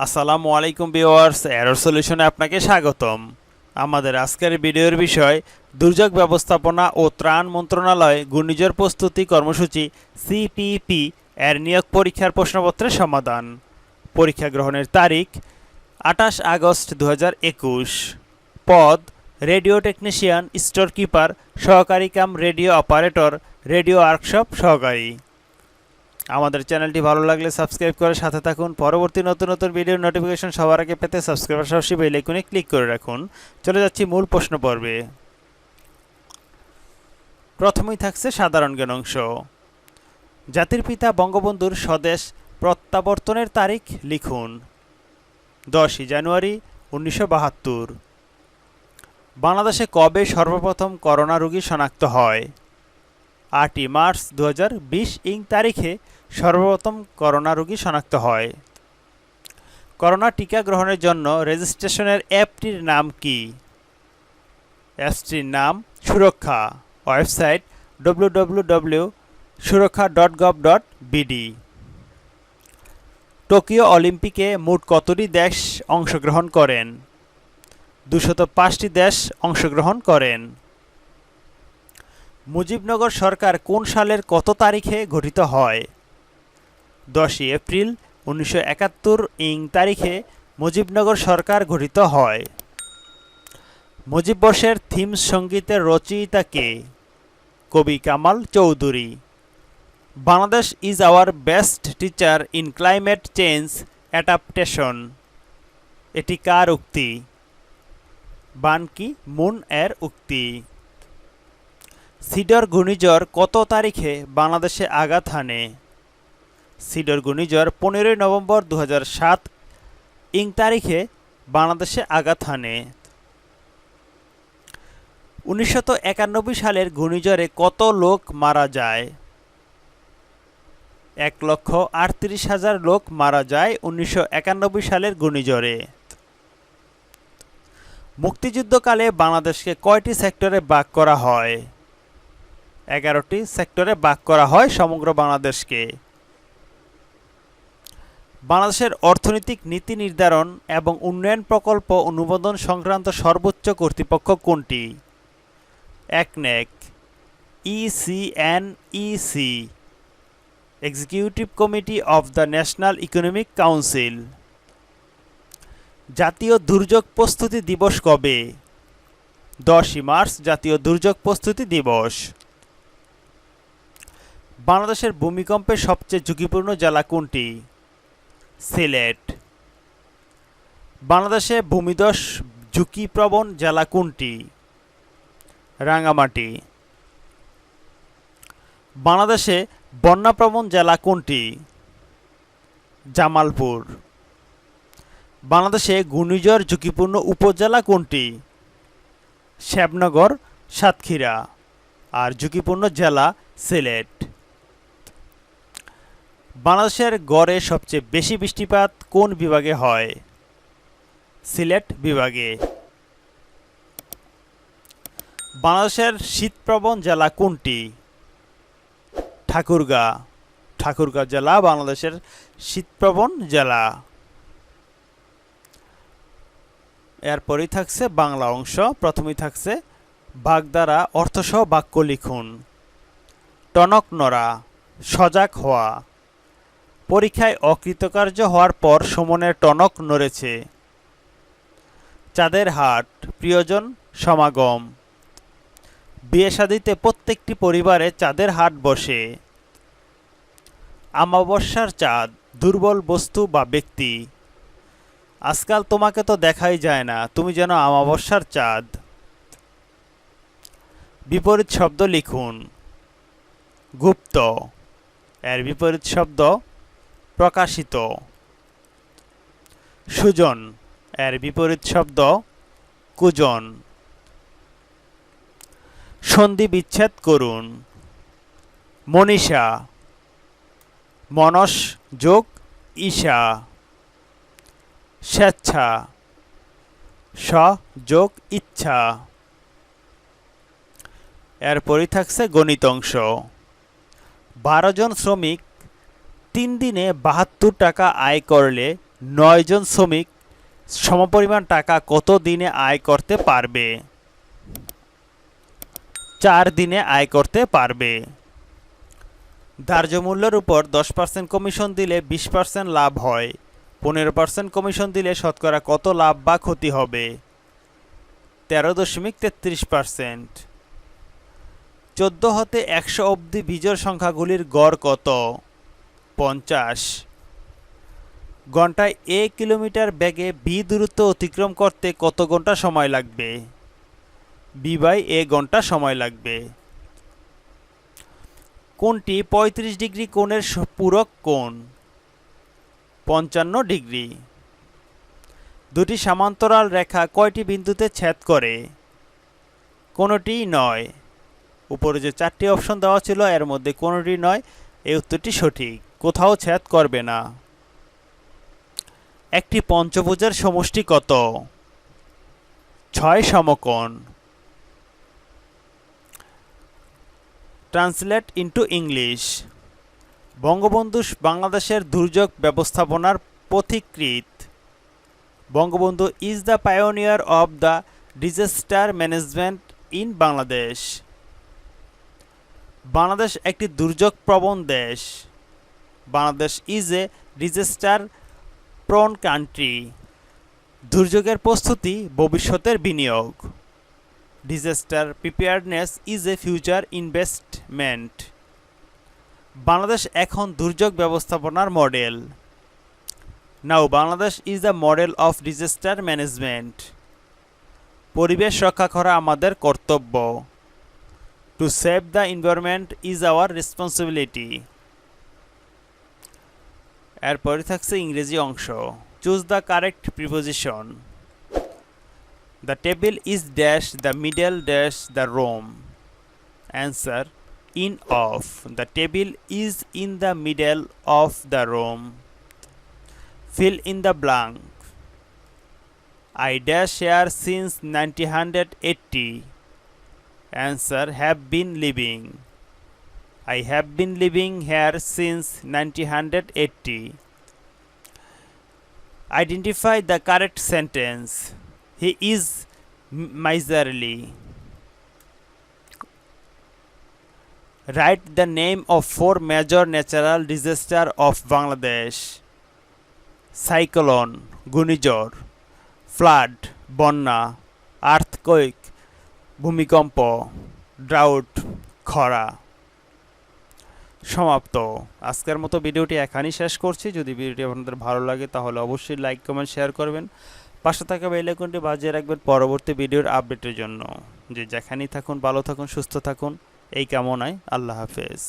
আসসালামু আলাইকুম viewers, error সলিউশনে আপনাকে স্বাগতম। আমাদের আজকের ভিডিওর বিষয় দুর্যোগ ব্যবস্থাপনা ও ত্রাণ মন্ত্রণালয় ঘূর্ণিঝড় প্রস্তুতি কর্মসূচি সিপিপি এর নিয়োগ পরীক্ষার প্রশ্নপত্রের সমাধান। পরীক্ষা গ্রহণের তারিখ 28 আগস্ট 2021। পদ রেডিও টেকনিশিয়ান, স্টোর কিপার, সহকারী কাম রেডিও অপারেটর, রেডিও ওয়ার্কশপ সহকারী। আমাদের চ্যানেলটি ভালো লাগলে সাবস্ক্রাইব করে সাথে থাকুন। পরবর্তী নতুন নতুন ভিডিওর নোটিফিকেশন সবার আগে পেতে সাবস্ক্রাইবার সরাসরি বেল আইকনে ক্লিক করে রাখুন। চলে যাচ্ছি মূল প্রশ্ন পর্বে। প্রথমেই থাকছে সাধারণ জ্ঞান অংশ। জাতির পিতা বঙ্গবন্ধুর স্বদেশ প্রত্যাবর্তনের তারিখ লিখুন। 10 জানুয়ারি 1972। বাংলাদেশে কবে সর্বপ্রথম করোনা রোগী শনাক্ত হয়? 8 মার্চ 2020 তারিখে সর্বপ্রথম করোনা রোগী শনাক্ত হয়। করোনা টিকা গ্রহণের জন্য রেজিস্ট্রেশনের অ্যাপটির নাম কি? অ্যাপটির নাম সুরক্ষা। Website www.surakha.gov.bd। টোকিও অলিম্পিকে মোট কতটি দেশ অংশগ্রহণ করেন? 205টি দেশ অংশগ্রহণ করেন। মুজিবনগর সরকার কোন সালের কত তারিখে গঠিত হয়? 10 এপ্রিল 1971 তারিখে মুজিবনগর সরকার গঠিত হয়। মুজিববর্ষের থিম সঙ্গীতের রচয়িতা কে? কবি Kamal Chowdhury. Bangladesh is our best teacher in climate change adaptation, এটি কার উক্তি? বান কি মুন এর উক্তি। সিডর ঘূর্ণিঝড় কত তারিখে বাংলাদেশে আঘাত হানে? সিডর ঘূর্ণিঝড় 15 নভেম্বর 2007 তারিখে বাংলাদেশে আঘাত হানে। 1991 সালের ঘূর্ণিঝড়ে কত লোক মারা যায়? 1,38,000 লোক মারা যায় 1991 সালের ঘূর্ণিঝড়ে। মুক্তিযুদ্ধকালে বাংলাদেশকে কয়টি সেক্টরে ভাগ করা হয়? 11টি সেক্টরে ভাগ করা হয় সমগ্র বাংলাদেশকে। বাংলাদেশের অর্থনৈতিক নীতি নির্ধারণ এবং উন্নয়ন প্রকল্প অনুমোদন সংক্রান্ত সর্বোচ্চ কর্তৃপক্ষ কোনটি? একনেক। ECNEC, executive committee of the national economic council. জাতীয় দুর্যোগ প্রস্তুতি দিবস কবে? 10 মার্চ জাতীয় দুর্যোগ প্রস্তুতি দিবস। বাংলাদেশের ভূমিকম্পের সবচেয়ে ঝুঁকিপূর্ণ জেলা কোনটি? সিলেট। বাংলাদেশে ভূমিধস ঝুঁকিপ্রবণ জেলা কোনটি? রাঙ্গামাটি। বাংলাদেশে বন্যাপ্রবণ জেলা কোনটি? জামালপুর। বাংলাদেশে ঘূর্ণিঝড় ঝুঁকিপূর্ণ উপজেলা কোনটি? শ্যামনগর, সাতক্ষীরা। আর ঝুঁকিপূর্ণ জেলা সিলেট। বাংলাদেশের গড়ে সবচেয়ে বেশি বৃষ্টিপাত কোন বিভাগে হয়? সিলেট বিভাগে। বাংলাদেশের শীতপ্রবণ জেলা কোনটি? ঠাকুরগাঁ। ঠাকুরগাঁ জেলা বাংলাদেশের শীতপ্রবণ জেলা। এরপরই থাকছে বাংলা অংশ। প্রথমেই থাকছে বাগধারা অর্থসহ বাক্য লিখুন। টনক নড়া, সজাগ হওয়া। পরীক্ষায় অকৃতকার্য হওয়ার পর সুমনের টনক নড়েছে। চাঁদের হাট, প্রিয়জন সমাগম। বিয়ে শাদিতে প্রত্যেকটি পরিবারে চাঁদের হাট বসে। অমাবস্যার চাঁদ, দুর্বল বস্তু বা ব্যক্তি। আজকাল তোমাকে তো দেখাই যায় না, তুমি যেন অমাবস্যার চাঁদ। বিপরীত শব্দ লিখুন। গুপ্ত, এর বিপরীত শব্দ প্রকাশিত। সুজন, এর বিপরীত শব্দ কুজন। সন্ধি বিচ্ছেদ করুন। মনীষা, মনস যোগ ঈশা। স্বেচ্ছা, স যোগ ইচ্ছা। এরপরই থাকছে গণিত অংশ। 12 জন শ্রমিক 3 দিনে 72 টাকা আয় করলে 9 জন শ্রমিক সমপরিমাণ টাকা কত দিনে আয় করতে পারবে? 4 দিনে আয় করতে পারবে। ধার্য মূল্যের উপর 10% কমিশন দিলে 20% লাভ হয়। 15% কমিশন দিলে শতকরা কত লাভ বা ক্ষতি হবে? 13.33%। 14 হতে 100 অবধি বিজোড় সংখ্যাগুলির গড় কত? 50। ঘন্টায় a কিলোমিটার বেগে b দূরত্ব অতিক্রম করতে কত ঘন্টা সময় লাগবে? b/a ঘন্টা সময় লাগবে। কোনটি 35 ডিগ্রি কোণের পূরক কোণ? 55 ডিগ্রি। দুটি সমান্তরাল রেখা কয়টি বিন্দুতে ছেদ করে? কোনোটিই নয়। উপরে যে 4টি অপশন দেওয়া ছিল এর মধ্যে কোনোটি নয়, এই উত্তরটি সঠিক, কোথাও ছেদ করবে না। একটি পঞ্চভুজের সমষ্টি কত? 6 সমকোণ। Translate into English. বঙ্গবন্ধু বাংলাদেশের দুর্যোগ ব্যবস্থাপনার পথিকৃৎ। Bangabandhu is the pioneer of the disaster management in Bangladesh. Bangladesh একটি দুর্যোগ প্রবণ দেশ। Bangladesh is a disaster prone country. দুর্যোগের প্রস্তুতি ভবিষ্যতের বিনিয়োগ। Disaster preparedness is a future investment. Bangladesh এখন দুর্যোগ ব্যবস্থাপনার model. Now Bangladesh is the model of disaster management. পরিবেশ রক্ষা করা আমাদের কর্তব্য। To save the environment is our responsibility. এরপরে থাকছে ইংরেজি অংশ। Choose the correct preposition. The table is dash the middle dash the room. Answer: in of. The table is in the middle of the room. Fill in the blank. I dash here since 1980. Answer: have been living. I have been living here since 1980. Identify the correct sentence. He is miserly. Write the name of 4 major natural disasters of Bangladesh. Cyclone, ঘূর্ণিঝড়, flood, বন্যা, earthquake, ভূমিকম্প, drought, খরা। সমাপ্ত। আজকের মতো ভিডিওটি এখানেই শেষ করছি। যদি ভিডিওটি আপনাদের ভালো লাগে তাহলে অবশ্যই লাইক কমেন্ট শেয়ার করবেন। পাশে থাকা বেল আইকনটি বাজিয়ে রাখবেন পরবর্তী ভিডিওর আপডেটের জন্য। যে যেখানেই থাকুন ভালো থাকুন সুস্থ থাকুন এই কামনায়। আল্লাহ হাফেজ।